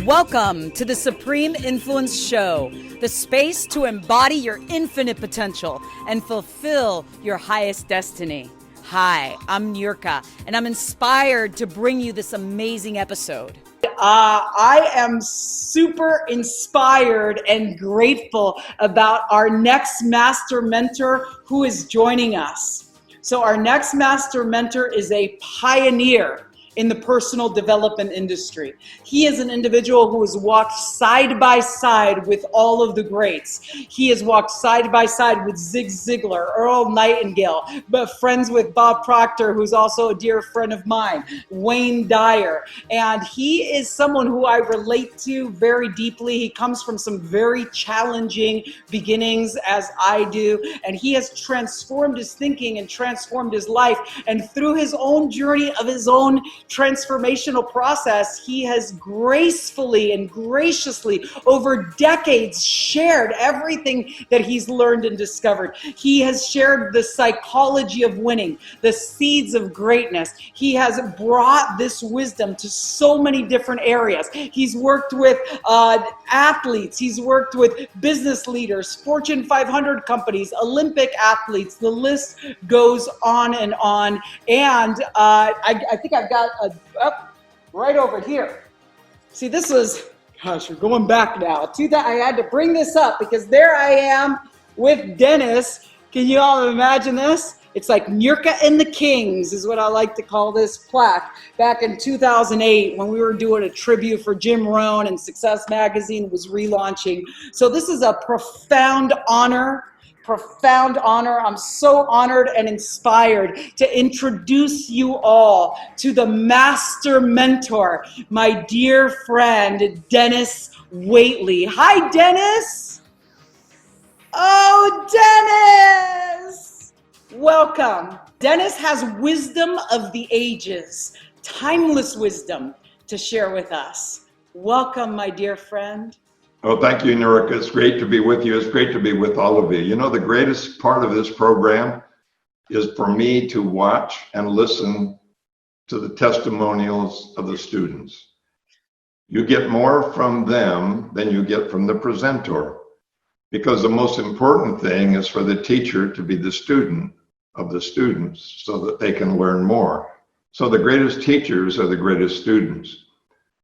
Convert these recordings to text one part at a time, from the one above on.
Welcome to the Supreme Influence Show, the space to embody your infinite potential and fulfill your highest destiny. Hi, I'm Niurka, and I'm inspired to bring you this amazing episode. I am super inspired and grateful about our next master mentor who is joining us. So our next master mentor is a pioneer in the personal development industry. He is an individual who has walked side by side with all of the greats. He has walked side by side with Zig Ziglar, Earl Nightingale, but friends with Bob Proctor, who's also a dear friend of mine, Wayne Dyer. And he is someone who I relate to very deeply. He comes from some very challenging beginnings, as I do, and he has transformed his thinking and transformed his life. And through his own journey of his own transformational process, he has gracefully and graciously over decades shared everything that he's learned and discovered. He has shared the psychology of winning, the seeds of greatness. He has brought this wisdom to so many different areas. He's worked with athletes, he's worked with business leaders, Fortune 500 companies, Olympic athletes, the list goes on and on. And I think I've got up right over here. See, this was, gosh, we're going back now. I had to bring this up because there I am with Denis. Can you all imagine this? It's like Niurka and the Kings is what I like to call this plaque. Back in 2008 when we were doing a tribute for Jim Rohn and Success Magazine was relaunching. So this is a profound honor. I'm so honored and inspired to introduce you all to the master mentor, my dear friend, Denis Waitley. Hi, Denis. Oh, Denis. Welcome. Denis has wisdom of the ages, timeless wisdom to share with us. Welcome, my dear friend. Oh, thank you, Niurka. It's great to be with you. It's great to be with all of you. You know, the greatest part of this program is for me to watch and listen to the testimonials of the students. You get more from them than you get from the presenter, because the most important thing is for the teacher to be the student of the students so that they can learn more. So the greatest teachers are the greatest students.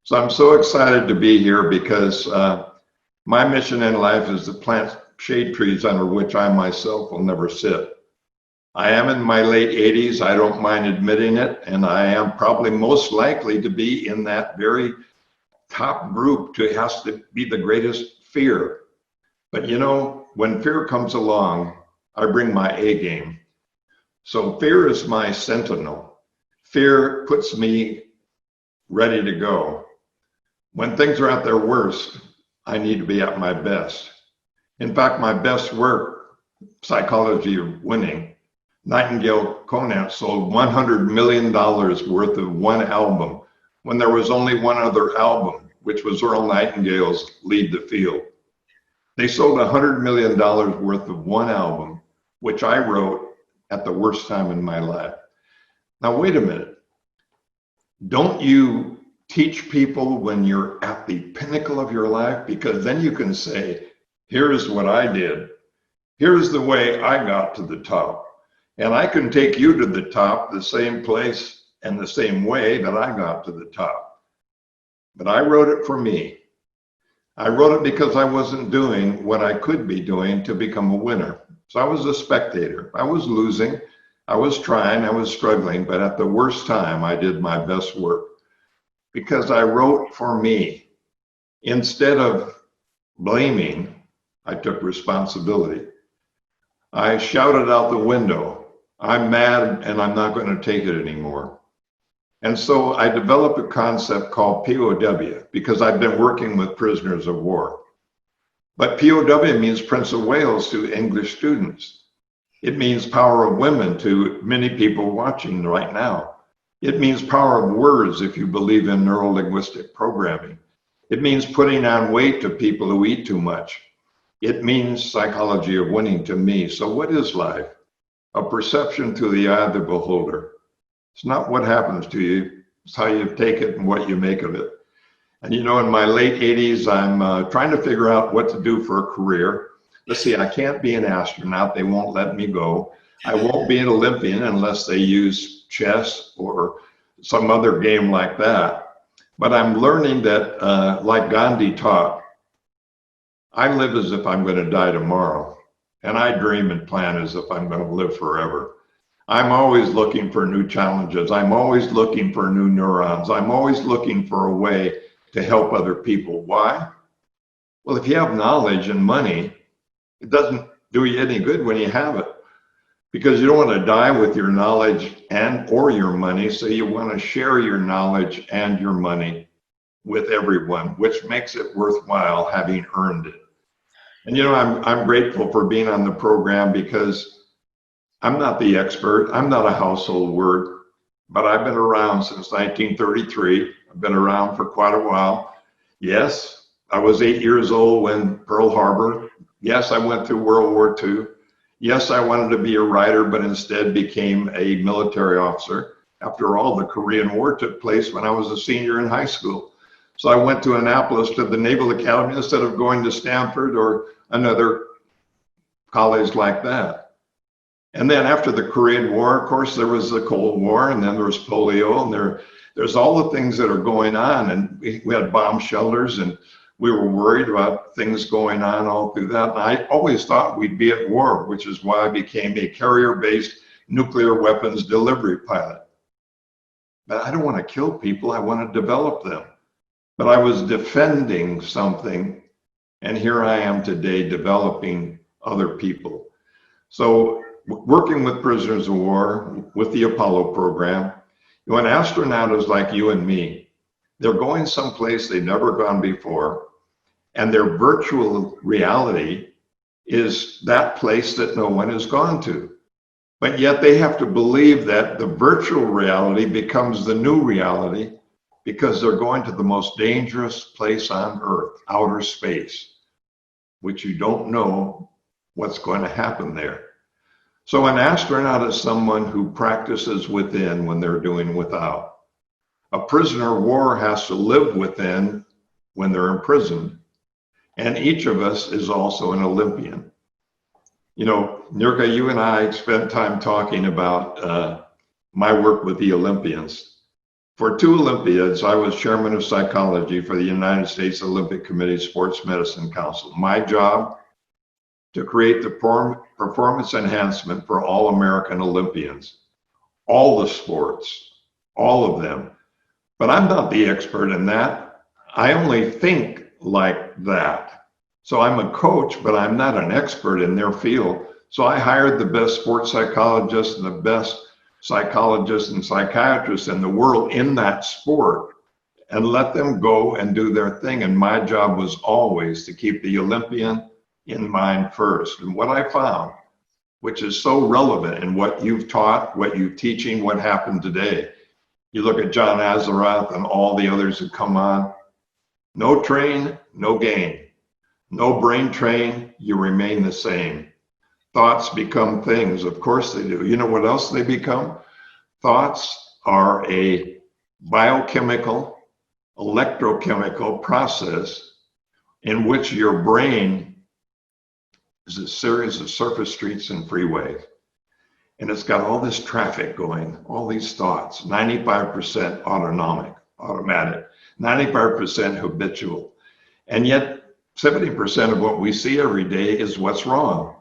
So I'm so excited to be here because my mission in life is to plant shade trees under which I myself will never sit. I am in my late 80s, I don't mind admitting it, and I am probably most likely to be in that very top group who has to be the greatest fear. But you know, when fear comes along, I bring my A game. So fear is my sentinel. Fear puts me ready to go. When things are at their worst, I need to be at my best. In fact, my best work, Psychology of Winning, Nightingale Conant sold $100 million worth of one album when there was only one other album, which was Earl Nightingale's Lead the Field. They sold $100 million worth of one album, which I wrote at the worst time in my life. Now, wait a minute. Don't you teach people when you're at the pinnacle of your life? Because then you can say, here's what I did. Here's the way I got to the top. And I can take you to the top the same place and the same way that I got to the top. But I wrote it for me. I wrote it because I wasn't doing what I could be doing to become a winner. So I was a spectator. I was losing. I was trying. I was struggling. But at the worst time, I did my best work. Because I wrote for me. Instead of blaming, I took responsibility. I shouted out the window, I'm mad and I'm not going to take it anymore. And so I developed a concept called POW because I've been working with prisoners of war. But POW means Prince of Wales to English students. It means power of women to many people watching right now. It means power of words if you believe in neuro-linguistic programming. It means putting on weight to people who eat too much. It means psychology of winning to me. So what is life? A perception through the eye of the beholder. It's not what happens to you, it's how you take it and what you make of it. And you know, in my late 80s, I'm trying to figure out what to do for a career. Let's see, I can't be an astronaut. They won't let me go. I won't be an Olympian unless they use chess or some other game like that. But I'm learning that, like Gandhi taught, I live as if I'm going to die tomorrow. And I dream and plan as if I'm going to live forever. I'm always looking for new challenges. I'm always looking for new neurons. I'm always looking for a way to help other people. Why? Well, if you have knowledge and money, it doesn't do you any good when you have it, because you don't want to die with your knowledge and or your money. So you want to share your knowledge and your money with everyone, which makes it worthwhile having earned it. And you know, I'm grateful for being on the program, because I'm not the expert. I'm not a household word, but I've been around since 1933. I've been around for quite a while. Yes, I was 8 years old when Pearl Harbor. Yes, I went through World War II. Yes, I wanted to be a writer, but instead became a military officer. After all, the Korean War took place when I was a senior in high school. So I went to Annapolis to the Naval Academy instead of going to Stanford or another college like that. And then after the Korean War, of course, there was the Cold War, and then there was polio, and there's all the things that are going on. And we had bomb shelters, and we were worried about things going on all through that. And I always thought we'd be at war, which is why I became a carrier-based nuclear weapons delivery pilot. But I don't want to kill people. I want to develop them. But I was defending something, and here I am today developing other people. So working with prisoners of war, with the Apollo program, you know, an astronaut is like you and me. They're going someplace they've never gone before, and their virtual reality is that place that no one has gone to. But yet they have to believe that the virtual reality becomes the new reality, because they're going to the most dangerous place on Earth, outer space, which you don't know what's going to happen there. So an astronaut is someone who practices within when they're doing without. A prisoner of war has to live within when they're imprisoned. And each of us is also an Olympian. You know, Niurka, you and I spent time talking about my work with the Olympians. For 2 Olympiads, I was chairman of psychology for the United States Olympic Committee Sports Medicine Council. My job, to create the performance enhancement for all American Olympians, all the sports, all of them. But I'm not the expert in that. I only think like that. So I'm a coach, but I'm not an expert in their field. So I hired the best sports psychologists and the best psychologists and psychiatrists in the world in that sport, and let them go and do their thing. And my job was always to keep the Olympian in mind first. And what I found, which is so relevant in what you've taught, what you're teaching, what happened today. You look at John Azarath and all the others who come on. No train, no gain. No brain train, you remain the same. Thoughts become things. Of course they do. You know what else they become? Thoughts are a biochemical, electrochemical process in which your brain is a series of surface streets and freeways. And it's got all this traffic going, all these thoughts, 95% automatic, 95% habitual. And yet 70% of what we see every day is what's wrong.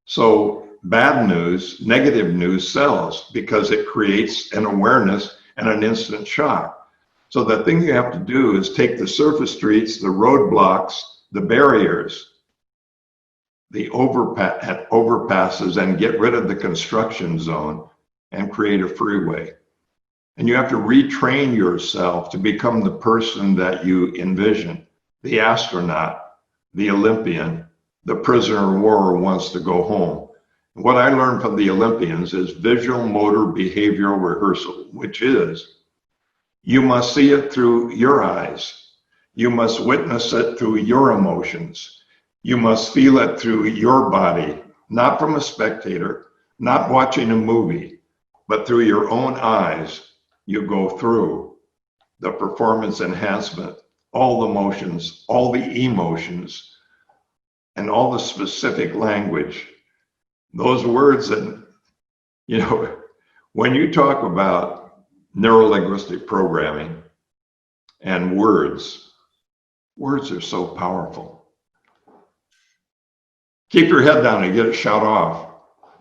So bad news, negative news sells, because it creates an awareness and an instant shock. So the thing you have to do is take the surface streets, the roadblocks, the barriers, the overpasses, and get rid of the construction zone and create a freeway. And you have to retrain yourself to become the person that you envision, the astronaut, the Olympian, the prisoner of war who wants to go home. What I learned from the Olympians is visual motor behavioral rehearsal, which is you must see it through your eyes. You must witness it through your emotions. You must feel it through your body, not from a spectator, not watching a movie, but through your own eyes. You go through the performance enhancement all the motions, all the emotions, and all the specific language. Those words that, you know, when you talk about neurolinguistic programming and words are so powerful. Keep your head down and get it shut off.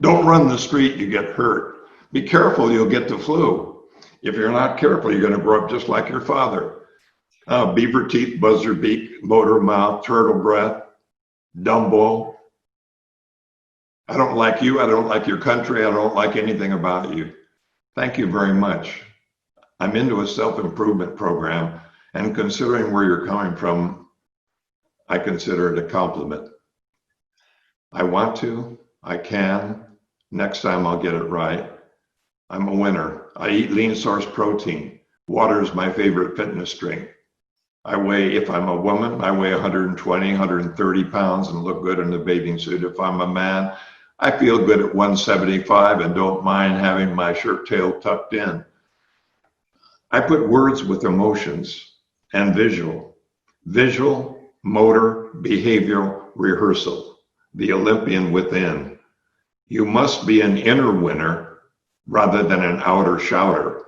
Don't run the street, you get hurt. Be careful, you'll get the flu. If you're not careful, you're going to grow up just like your father. Beaver teeth, buzzer beak, motor mouth, turtle breath, Dumbo. I don't like you. I don't like your country. I don't like anything about you. Thank you very much. I'm into a self-improvement program, and considering where you're coming from, I consider it a compliment. I want to, I can. Next time I'll get it right. I'm a winner. I eat lean source protein. Water is my favorite fitness drink. I weigh, if I'm a woman, I weigh 120, 130 pounds and look good in a bathing suit. If I'm a man, I feel good at 175 and don't mind having my shirt tail tucked in. I put words with emotions and visual, motor, behavioral, rehearsal, the Olympian within. You must be an inner winner rather than an outer shouter.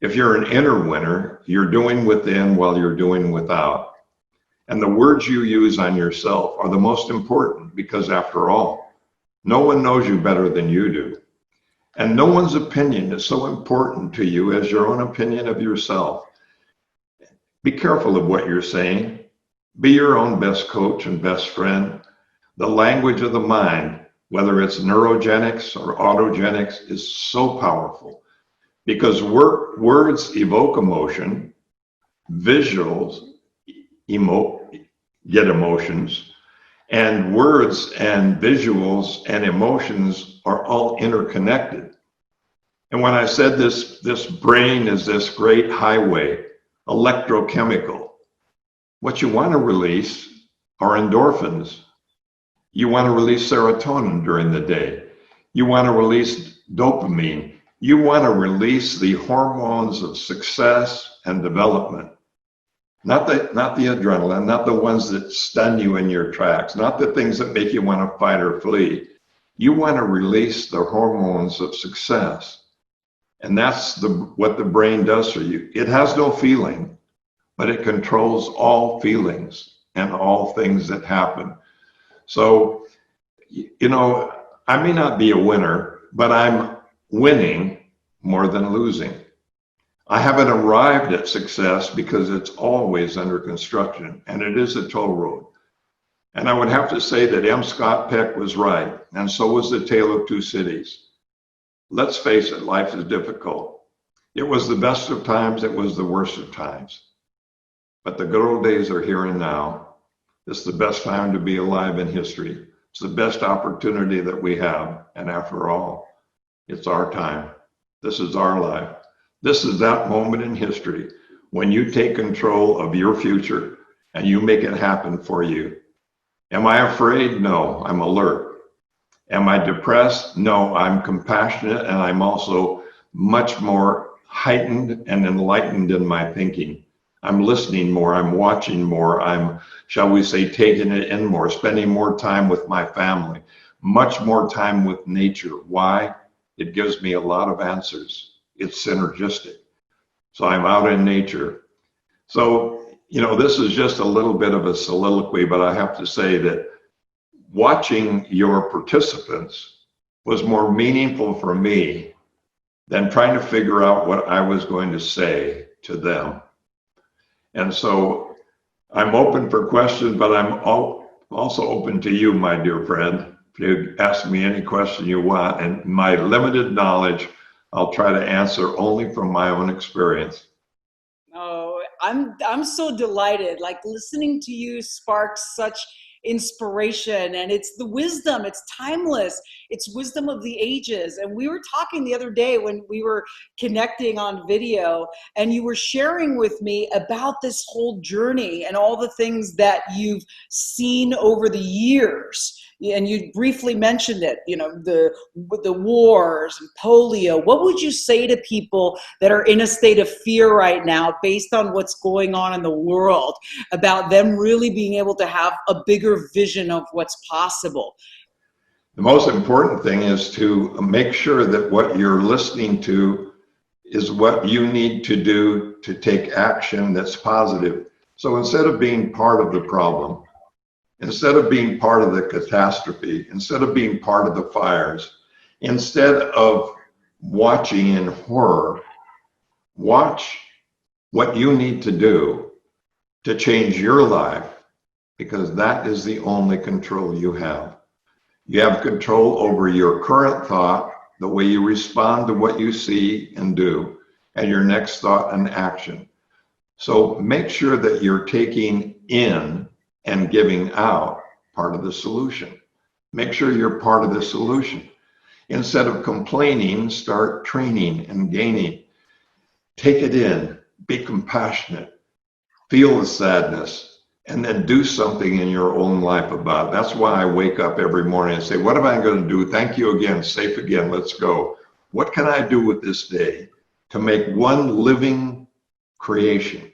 If you're an inner winner, you're doing within while you're doing without. And the words you use on yourself are the most important because, after all, no one knows you better than you do. And no one's opinion is so important to you as your own opinion of yourself. Be careful of what you're saying. Be your own best coach and best friend. The language of the mind, whether it's neurogenics or autogenics, is so powerful because words evoke emotion, visuals get emotions, and words and visuals and emotions are all interconnected. And when I said this brain is this great highway, electrochemical, what you want to release are endorphins. You want to release serotonin during the day. You want to release dopamine. You want to release the hormones of success and development. Not the adrenaline, not the ones that stun you in your tracks, not the things that make you want to fight or flee. You want to release the hormones of success. And that's what the brain does for you. It has no feeling, but it controls all feelings and all things that happen. So, you know, I may not be a winner, but I'm winning more than losing. I haven't arrived at success because it's always under construction, and it is a toll road. And I would have to say that M. Scott Peck was right, and so was The Tale of Two Cities. Let's face it, life is difficult. It was the best of times, it was the worst of times. But the good old days are here and now. It's the best time to be alive in history. It's the best opportunity that we have, and after all, it's our time. This is our life. This is that moment in history when you take control of your future and you make it happen for you. Am I afraid? No, I'm alert. Am I depressed? No, I'm compassionate, and I'm also much more heightened and enlightened in my thinking. I'm listening more, I'm watching more, I'm, shall we say, taking it in more, spending more time with my family, much more time with nature. Why? It gives me a lot of answers. It's synergistic. So I'm out in nature. So, you know, this is just a little bit of a soliloquy, but I have to say that watching your participants was more meaningful for me than trying to figure out what I was going to say to them. And so I'm open for questions, but I'm also open to you, my dear friend. If you ask me any question you want, and my limited knowledge, I'll try to answer only from my own experience. Oh, I'm so delighted. Like, listening to you sparks such inspiration, and it's the wisdom. It's timeless. It's wisdom of the ages. And we were talking the other day when we were connecting on video, and you were sharing with me about this whole journey and all the things that you've seen over the years. and you briefly mentioned it, the wars and polio. What would you say to people that are in a state of fear right now based on what's going on in the world, about them really being able to have a bigger vision of what's possible? The most important thing is to make sure that what you're listening to is what you need to do to take action that's positive. So instead of being part of the problem, instead of being part of the catastrophe, instead of being part of the fires, instead of watching in horror, watch what you need to do to change your life, because that is the only control you have. You have control over your current thought, the way you respond to what you see and do, and your next thought and action. So make sure that you're taking in and giving out part of the solution. Make sure you're part of the solution. Instead of complaining, start training and gaining. Take it in, be compassionate, feel the sadness, and then do something in your own life about it. That's why I wake up every morning and say, what am I going to do? Thank you again, safe again, let's go. What can I do with this day to make one living creation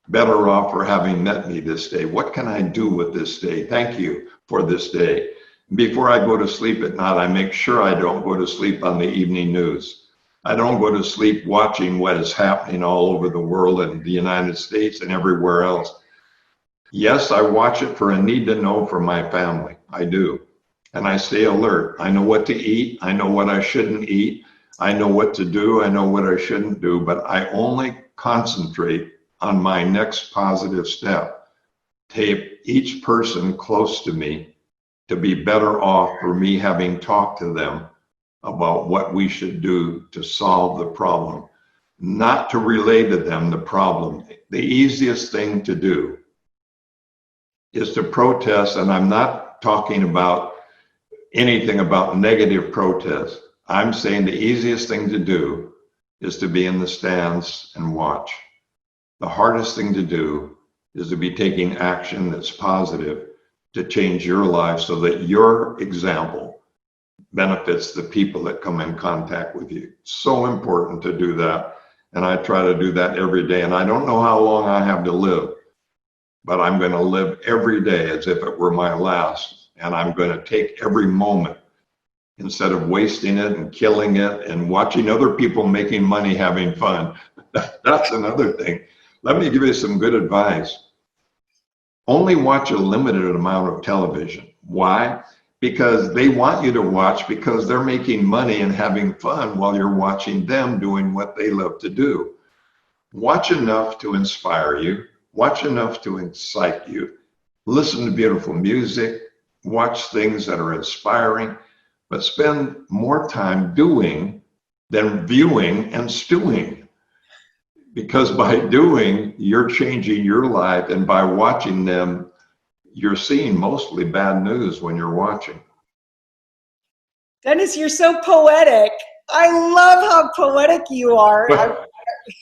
better off for having met me this day? What can I do with this day? Thank you for this day. Before I go to sleep at night, I make sure I don't go to sleep on the evening news. I don't go to sleep watching what is happening all over the world and the United States and everywhere else. Yes, I watch it for a need to know for my family. I do. And I stay alert. I know what to eat. I know what I shouldn't eat. I know what to do. I know what I shouldn't do. But I only concentrate on my next positive step. Take each person close to me to be better off for me having talked to them about what we should do to solve the problem, not to relay to them the problem. The easiest thing to do is to protest, and I'm not talking about anything about negative protest. I'm saying the easiest thing to do is to be in the stands and watch. The hardest thing to do is to be taking action that's positive to change your life so that your example benefits the people that come in contact with you. So important to do that. And I try to do that every day. And I don't know how long I have to live, but I'm going to live every day as if it were my last. And I'm going to take every moment instead of wasting it and killing it and watching other people making money, having fun. That's another thing. Let me give you some good advice. Only watch a limited amount of television. Why? Because they want you to watch because they're making money and having fun while you're watching them doing what they love to do. Watch enough to inspire you. Watch enough to incite you. Listen to beautiful music. Watch things that are inspiring, but spend more time doing than viewing and stewing. Because by doing, you're changing your life, and by watching them, you're seeing mostly bad news when you're watching. Dennis, you're so poetic. I love how poetic you are.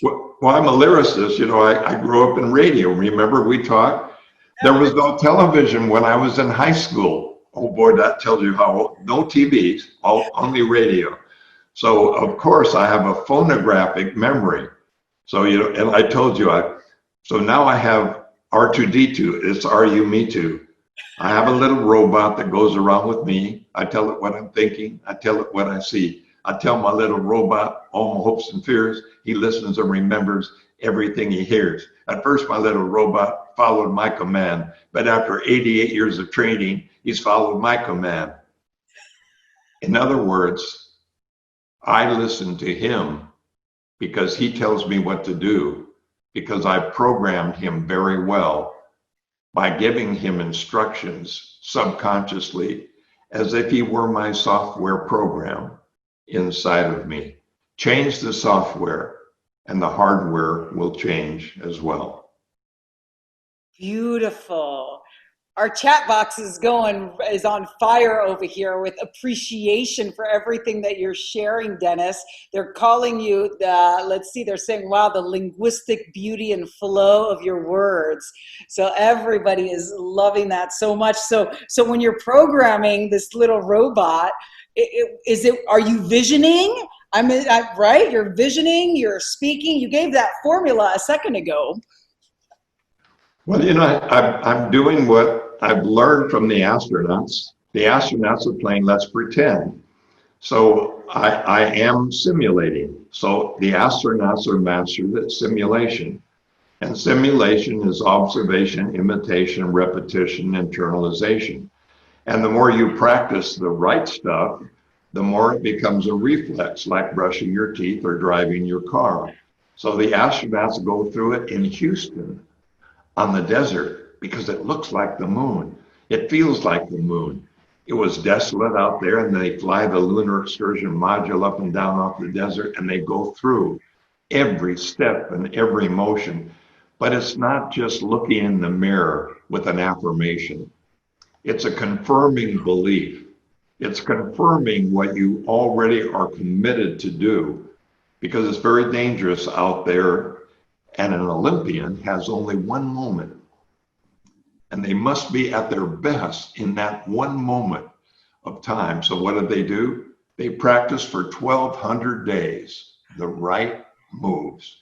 Well, I'm a lyricist. I grew up in radio. Remember we talked? There was no television when I was in high school. Oh boy, that tells you how, no TVs, only radio. So of course I have a phonographic memory. So, and I told you, so now I have R2D2, it's Are You Me Too. I have a little robot that goes around with me. I tell it what I'm thinking. I tell it what I see. I tell my little robot all my hopes and fears. He listens and remembers everything he hears. At first, my little robot followed my command, but after 88 years of training, he's followed my command. In other words, I listen to him because he tells me what to do, because I programmed him very well by giving him instructions subconsciously as if he were my software program inside of me. Change the software and the hardware will change as well. Beautiful. Our chat box is on fire over here with appreciation for everything that you're sharing, Dennis. They're calling you, let's see, they're saying, wow, the linguistic beauty and flow of your words. So everybody is loving that so much. So when you're programming this little robot, are you visioning? Right? You're visioning, you're speaking. You gave that formula a second ago. Well, I'm doing what I've learned from the astronauts. The astronauts are playing Let's Pretend. So I am simulating. So the astronauts are masters at simulation. And simulation is observation, imitation, repetition, internalization. And the more you practice the right stuff, the more it becomes a reflex, like brushing your teeth or driving your car. So the astronauts go through it in Houston on the desert because it looks like the moon. It feels like the moon. It was desolate out there, and they fly the lunar excursion module up and down off the desert, and they go through every step and every motion. But it's not just looking in the mirror with an affirmation. It's a confirming belief. It's confirming what you already are committed to do, because it's very dangerous out there. And an Olympian has only one moment, and they must be at their best in that one moment of time. So what do? They practice for 1,200 days, the right moves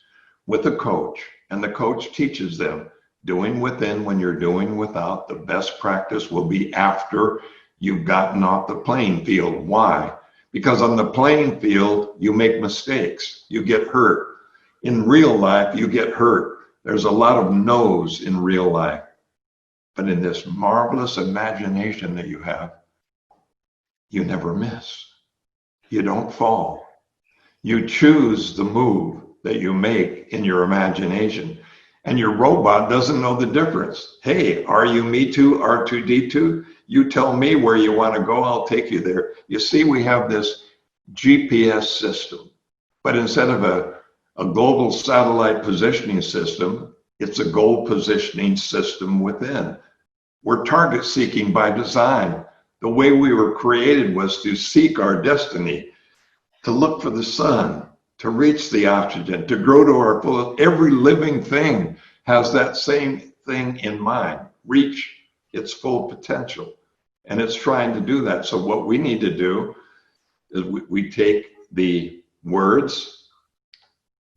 with a coach, and the coach teaches them doing within when you're doing without. The best practice will be after you've gotten off the playing field. Why? Because on the playing field, you make mistakes, you get hurt. In real life, you get hurt. There's a lot of no's in real life. But in this marvelous imagination that you have, you never miss. You don't fall. You choose the move that you make in your imagination. And your robot doesn't know the difference. Hey, are you me too, R2D2? You tell me where you want to go, I'll take you there. You see, we have this GPS system, but instead of a global satellite positioning system, it's a goal positioning system within. We're target seeking by design. The way we were created was to seek our destiny, to look for the sun, to reach the oxygen, to grow to our full. Every living thing has that same thing in mind, reach its full potential. And it's trying to do that. So what we need to do is we take the words,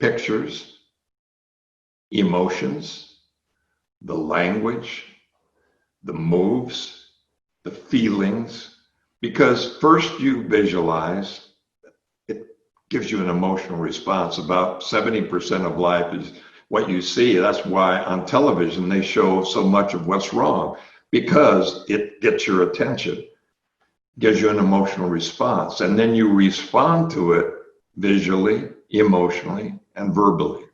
pictures, emotions, the language, the moves, the feelings, because first you visualize, it gives you an emotional response. About 70% of life is what you see. That's why on television they show so much of what's wrong, because it gets your attention, gives you an emotional response, and then you respond to it visually, emotionally, and verbally.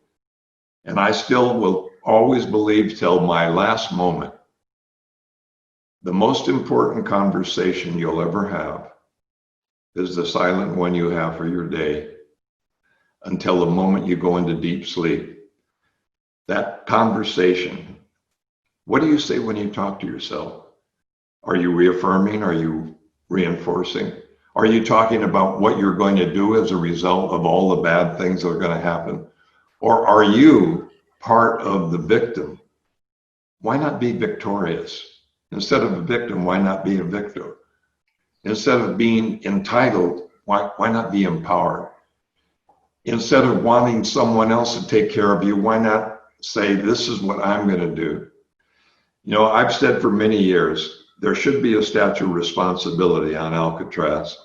And I still will always believe till my last moment, the most important conversation you'll ever have is the silent one you have for your day until the moment you go into deep sleep. That conversation, what do you say when you talk to yourself? Are you reaffirming? Are you reinforcing? Are you talking about what you're going to do as a result of all the bad things that are going to happen? Or are you part of the victim? Why not be victorious? Instead of a victim, why not be a victor? Instead of being entitled, why not be empowered? Instead of wanting someone else to take care of you, why not say, this is what I'm going to do? You know, I've said for many years, there should be a Statue of Responsibility on Alcatraz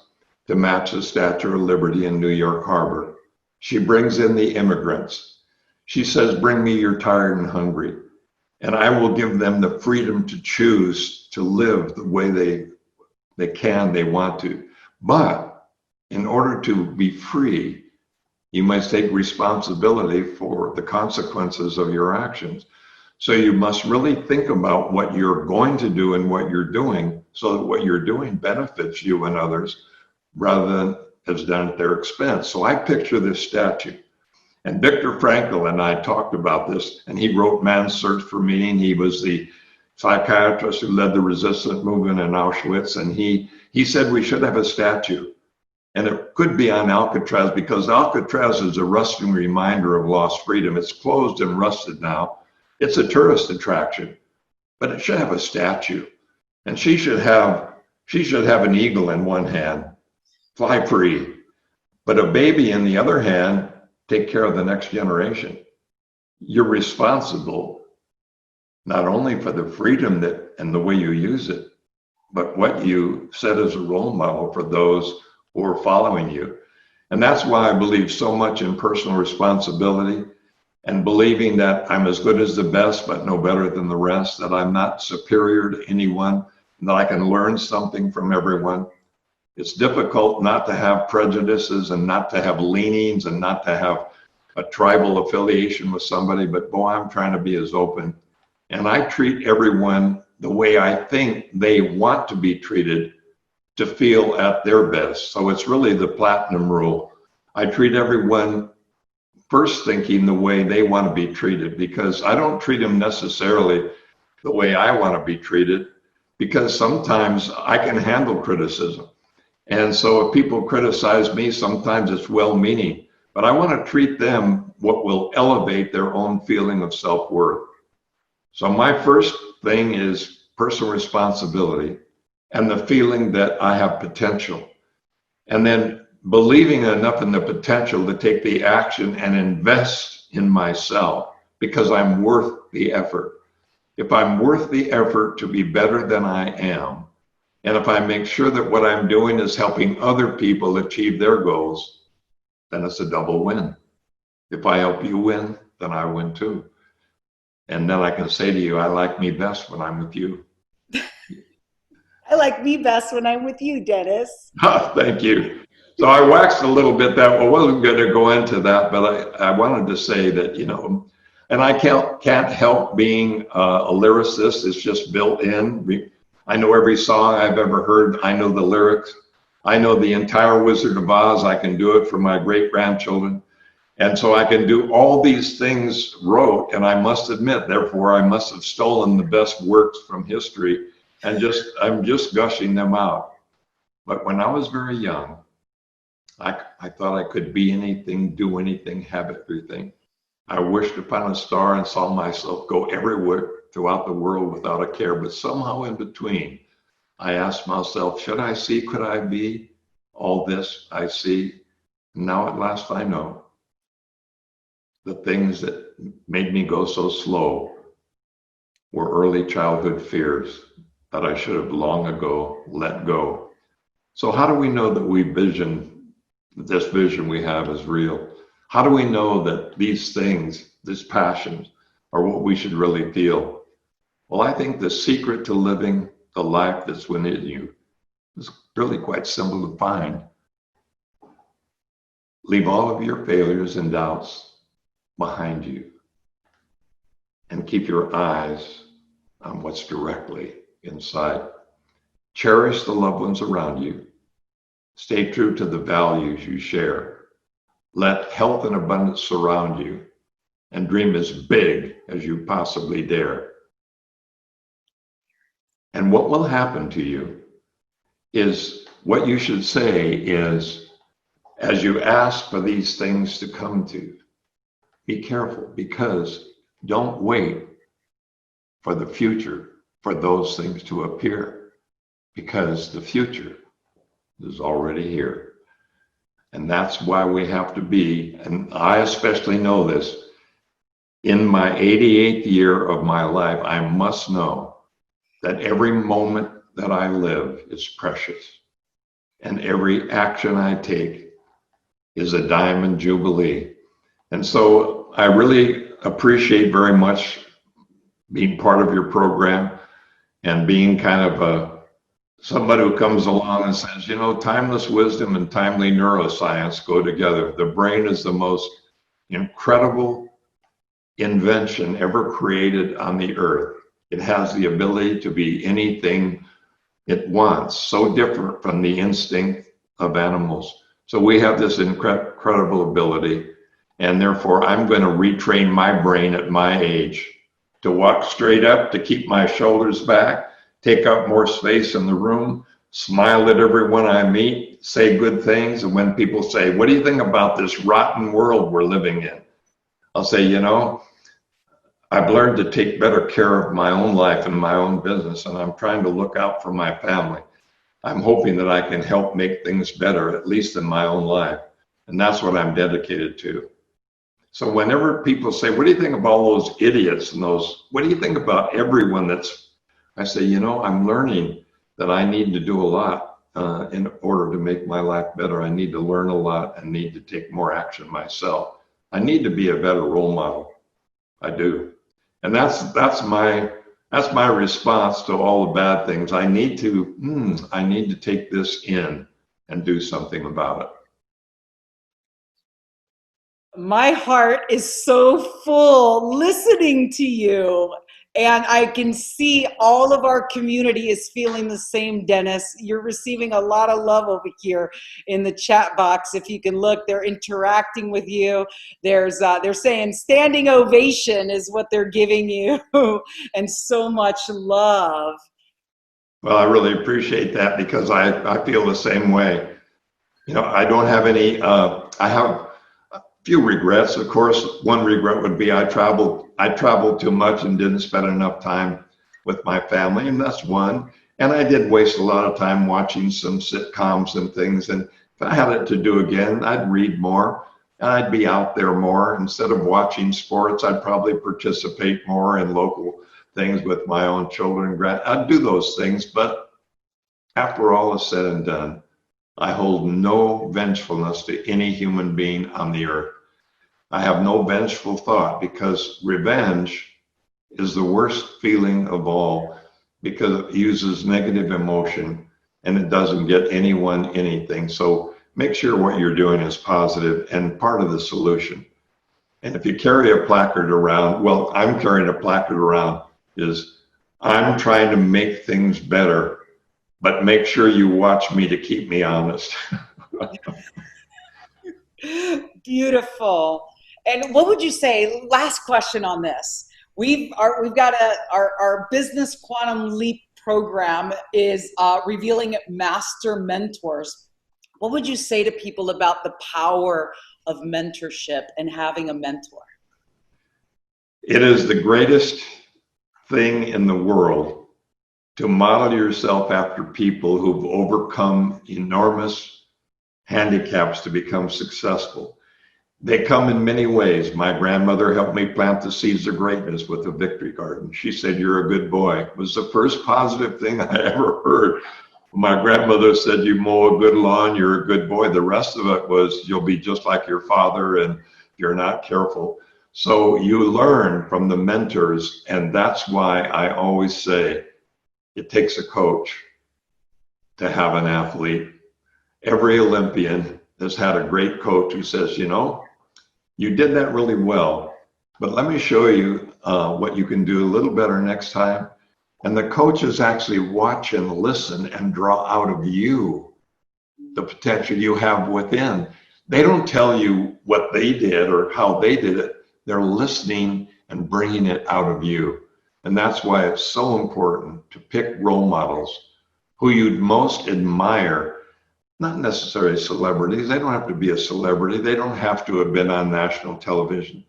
to match the Statue of Liberty in New York Harbor. She brings in the immigrants. She says, bring me your tired and hungry, and I will give them the freedom to choose to live the way they want to. But in order to be free, you must take responsibility for the consequences of your actions. So you must really think about what you're going to do and what you're doing, so that what you're doing benefits you and others rather than is done at their expense. So I picture this statue. And Viktor Frankl and I talked about this, and he wrote Man's Search for Meaning. He was the psychiatrist who led the resistance movement in Auschwitz, and he said we should have a statue. And it could be on Alcatraz, because Alcatraz is a rusting reminder of lost freedom. It's closed and rusted now. It's a tourist attraction, but it should have a statue. And she should have an eagle in one hand, fly free, but a baby in the other hand, take care of the next generation. You're responsible not only for the freedom that and the way you use it, but what you set as a role model for those who are following you. And that's why I believe so much in personal responsibility, and believing that I'm as good as the best, but no better than the rest, that I'm not superior to anyone, and that I can learn something from everyone. It's difficult not to have prejudices and not to have leanings and not to have a tribal affiliation with somebody, but boy, I'm trying to be as open. And I treat everyone the way I think they want to be treated to feel at their best. So it's really the platinum rule. I treat everyone first thinking the way they want to be treated, because I don't treat them necessarily the way I want to be treated, because sometimes I can handle criticism. And so if people criticize me, sometimes it's well-meaning, but I want to treat them what will elevate their own feeling of self-worth. So my first thing is personal responsibility and the feeling that I have potential. And then believing enough in the potential to take the action and invest in myself, because I'm worth the effort. If I'm worth the effort to be better than I am, and if I make sure that what I'm doing is helping other people achieve their goals, then it's a double win. If I help you win, then I win too. And then I can say to you, I like me best when I'm with you. I like me best when I'm with you, Dennis. Thank you. So I waxed a little bit that I wasn't going to go into that, but I wanted to say that, and I can't help being a lyricist. It's just built in. I know every song I've ever heard. I know the lyrics. I know the entire Wizard of Oz. I can do it for my great-grandchildren. And so I can do all these things wrote, and I must admit, therefore, I must have stolen the best works from history, and I'm just gushing them out. But when I was very young, I thought I could be anything, do anything, have everything. I wished upon a star and saw myself go everywhere throughout the world without a care. But somehow in between, I asked myself, should I see, could I be all this I see? Now at last I know the things that made me go so slow were early childhood fears that I should have long ago let go. So how do we know that this vision we have is real? How do we know that these things, these passions, are what we should really feel? Well, I think the secret to living the life that's within you is really quite simple to find. Leave all of your failures and doubts behind you and keep your eyes on what's directly inside. Cherish the loved ones around you. Stay true to the values you share. Let health and abundance surround you, and dream as big as you possibly dare. And what will happen to you is, what you should say is, as you ask for these things to come to, be careful, because don't wait for the future for those things to appear, because the future is already here. And that's why we have to be, and I especially know this, in my 88th year of my life, I must know that every moment that I live is precious, and every action I take is a diamond jubilee. And so I really appreciate very much being part of your program and being kind of somebody who comes along and says, timeless wisdom and timely neuroscience go together. The brain is the most incredible invention ever created on the earth. It has the ability to be anything it wants, so different from the instinct of animals. So we have this incredible ability, and therefore I'm going to retrain my brain at my age to walk straight up, to keep my shoulders back, take up more space in the room, smile at everyone I meet, say good things. And when people say, what do you think about this rotten world we're living in? I'll say, you know, I've learned to take better care of my own life and my own business, and I'm trying to look out for my family. I'm hoping that I can help make things better, at least in my own life. And that's what I'm dedicated to. So whenever people say, what do you think about all those idiots and those, what do you think about everyone that's, I say, you know, I'm learning that I need to do a lot in order to make my life better. I need to learn a lot and need to take more action myself. I need to be a better role model. I do. And that's my response to all the bad things. I need to take this in and do something about it. My heart is so full listening to you. And I can see all of our community is feeling the same, Dennis. You're receiving a lot of love over here in the chat box. If you can look, they're interacting with you. They're saying standing ovation is what they're giving you, and so much love. Well, I really appreciate that, because I feel the same way. You know, I don't have any, I have a few regrets. Of course, one regret would be I traveled too much and didn't spend enough time with my family, and that's one. And I did waste a lot of time watching some sitcoms and things. And if I had it to do again, I'd read more and I'd be out there more. Instead of watching sports, I'd probably participate more in local things with my own children. I'd do those things. But after all is said and done, I hold no vengefulness to any human being on the earth. I have no vengeful thought, because revenge is the worst feeling of all, because it uses negative emotion and it doesn't get anyone anything. So make sure what you're doing is positive and part of the solution. And if you carry a placard around, well, I'm carrying a placard around, is I'm trying to make things better, but make sure you watch me to keep me honest. Beautiful. And what would you say, last question on this, we've got our business quantum leap program is revealing master mentors. What would you say to people about the power of mentorship and having a mentor? It is the greatest thing in the world to model yourself after people who've overcome enormous handicaps to become successful. They come in many ways. My grandmother helped me plant the seeds of greatness with a victory garden. She said, "You're a good boy." It was the first positive thing I ever heard. My grandmother said, "You mow a good lawn, you're a good boy." The rest of it was, "You'll be just like your father, and if you're not careful." So you learn from the mentors, and that's why I always say it takes a coach to have an athlete. Every Olympian has had a great coach who says, you know, you did that really well, but let me show you what you can do a little better next time. And the coaches actually watch and listen and draw out of you the potential you have within. They don't tell you what they did or how they did it. They're listening and bringing it out of you. And that's why it's so important to pick role models who you'd most admire. Not necessarily celebrities. They don't have to be a celebrity. They don't have to have been on national television.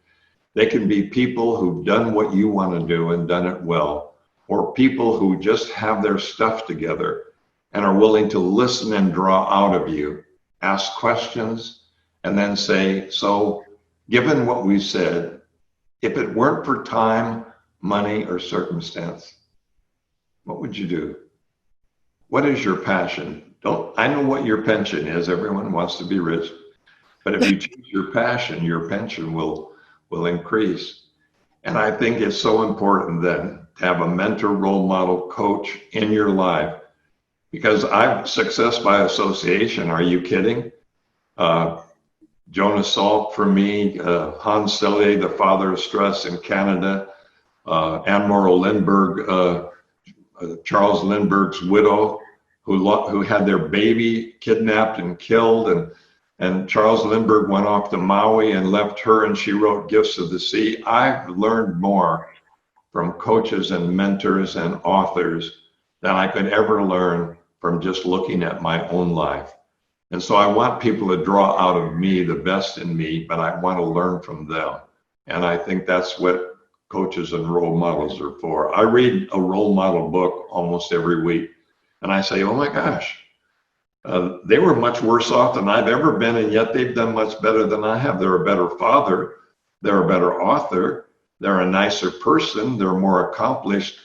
They can be people who've done what you want to do and done it well, or people who just have their stuff together and are willing to listen and draw out of you, ask questions, and then say, so given what we said, if it weren't for time, money, or circumstance, what would you do? What is your passion? I know what your pension is. Everyone wants to be rich. But if you choose your passion, your pension will increase. And I think it's so important then to have a mentor, role model, coach in your life. Because I've success by association. Are you kidding? Jonas Salk for me, Hans Selye, the father of stress in Canada, Admiral Lindbergh, Charles Lindbergh's widow, who had their baby kidnapped and killed, and Charles Lindbergh went off to Maui and left her, and she wrote Gifts of the Sea. I've learned more from coaches and mentors and authors than I could ever learn from just looking at my own life. And so I want people to draw out of me the best in me, but I want to learn from them. And I think that's what coaches and role models are for. I read a role model book almost every week, and I say, oh my gosh, they were much worse off than I've ever been, and yet they've done much better than I have. They're a better father, they're a better author, they're a nicer person, they're more accomplished.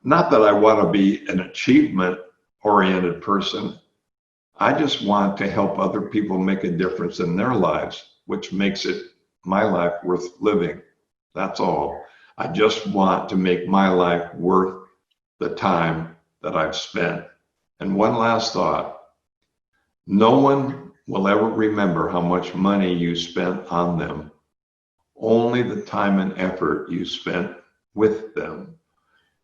Not that I want to be an achievement-oriented person. I just want to help other people make a difference in their lives, which makes it my life worth living. That's all. I just want to make my life worth the time that I've spent. And one last thought. No one will ever remember how much money you spent on them, only the time and effort you spent with them.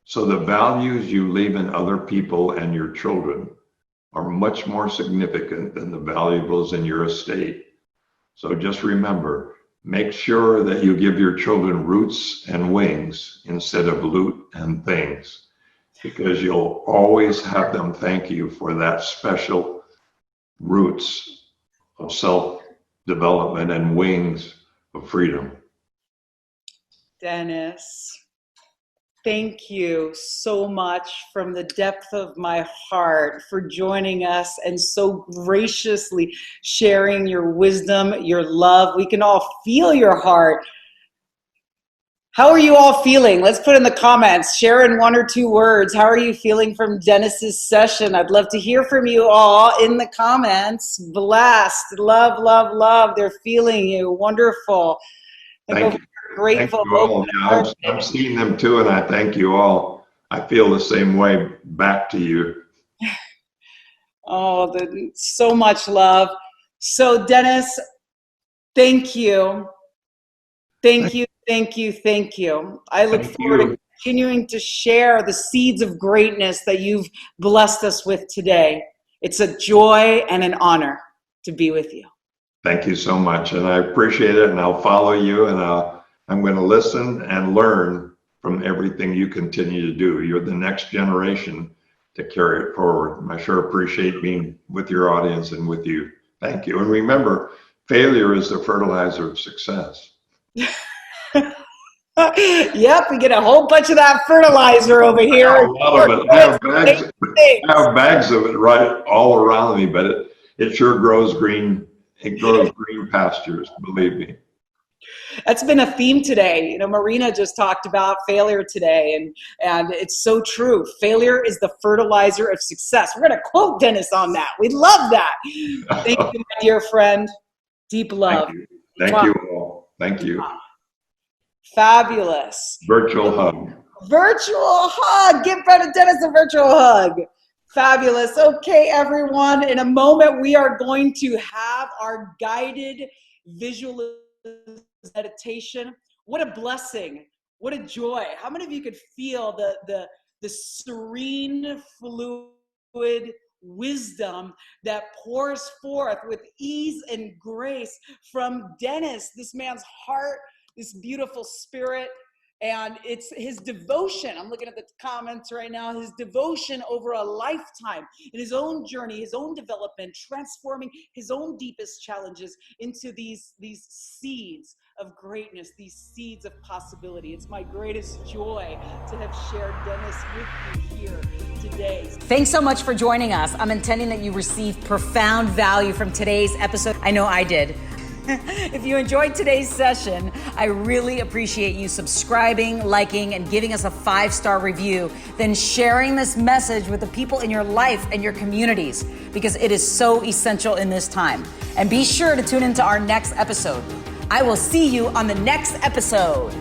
So the values you leave in other people and your children are much more significant than the valuables in your estate. So just remember, make sure that you give your children roots and wings instead of loot and things, because you'll always have them thank you for that special roots of self-development and wings of freedom. Dennis, thank you so much from the depth of my heart for joining us and so graciously sharing your wisdom, your love. We can all feel your heart. How are you all feeling? Let's put in the comments. Share in 1 or 2 words. How are you feeling from Dennis's session? I'd love to hear from you all in the comments. Blessed, love, love, love. They're feeling you. Wonderful. Thank you. Grateful. Thank you all. I'm seeing them too, and I thank you all. I feel the same way back to you. Oh, so much love. So Dennis, thank you. Thank you, thank you, thank you. I look forward to continuing to share the seeds of greatness that you've blessed us with today. It's a joy and an honor to be with you. Thank you so much, and I appreciate it, and I'll follow you, and I'm going to listen and learn from everything you continue to do. You're the next generation to carry it forward. I sure appreciate being with your audience and with you. Thank you. And remember, failure is the fertilizer of success. Yep, we get a whole bunch of that fertilizer over here. A lot of it. I have bags of it right all around me, but it sure grows green. It grows green pastures, believe me. That's been a theme today. You know, Marina just talked about failure today, and it's so true. Failure is the fertilizer of success. We're going to quote Dennis on that. We love that. Thank you, my dear friend. Deep love. Thank you all. Thank you. Fabulous. Virtual hug. Virtual hug. Give Brother Dennis a virtual hug. Fabulous. Okay, everyone. In a moment, we are going to have our guided visual meditation. What a blessing. What a joy. How many of you could feel the serene, fluid wisdom that pours forth with ease and grace from Dennis, this man's heart, this beautiful spirit, and it's his devotion. I'm looking at the comments right now, his devotion over a lifetime in his own journey, his own development, transforming his own deepest challenges into these seeds of greatness, these seeds of possibility. It's my greatest joy to have shared Dennis with you here today. Thanks so much for joining us. I'm intending that you receive profound value from today's episode. I know I did. If you enjoyed today's session, I really appreciate you subscribing, liking, and giving us a 5-star review, then sharing this message with the people in your life and your communities, because it is so essential in this time. And be sure to tune into our next episode. I will see you on the next episode.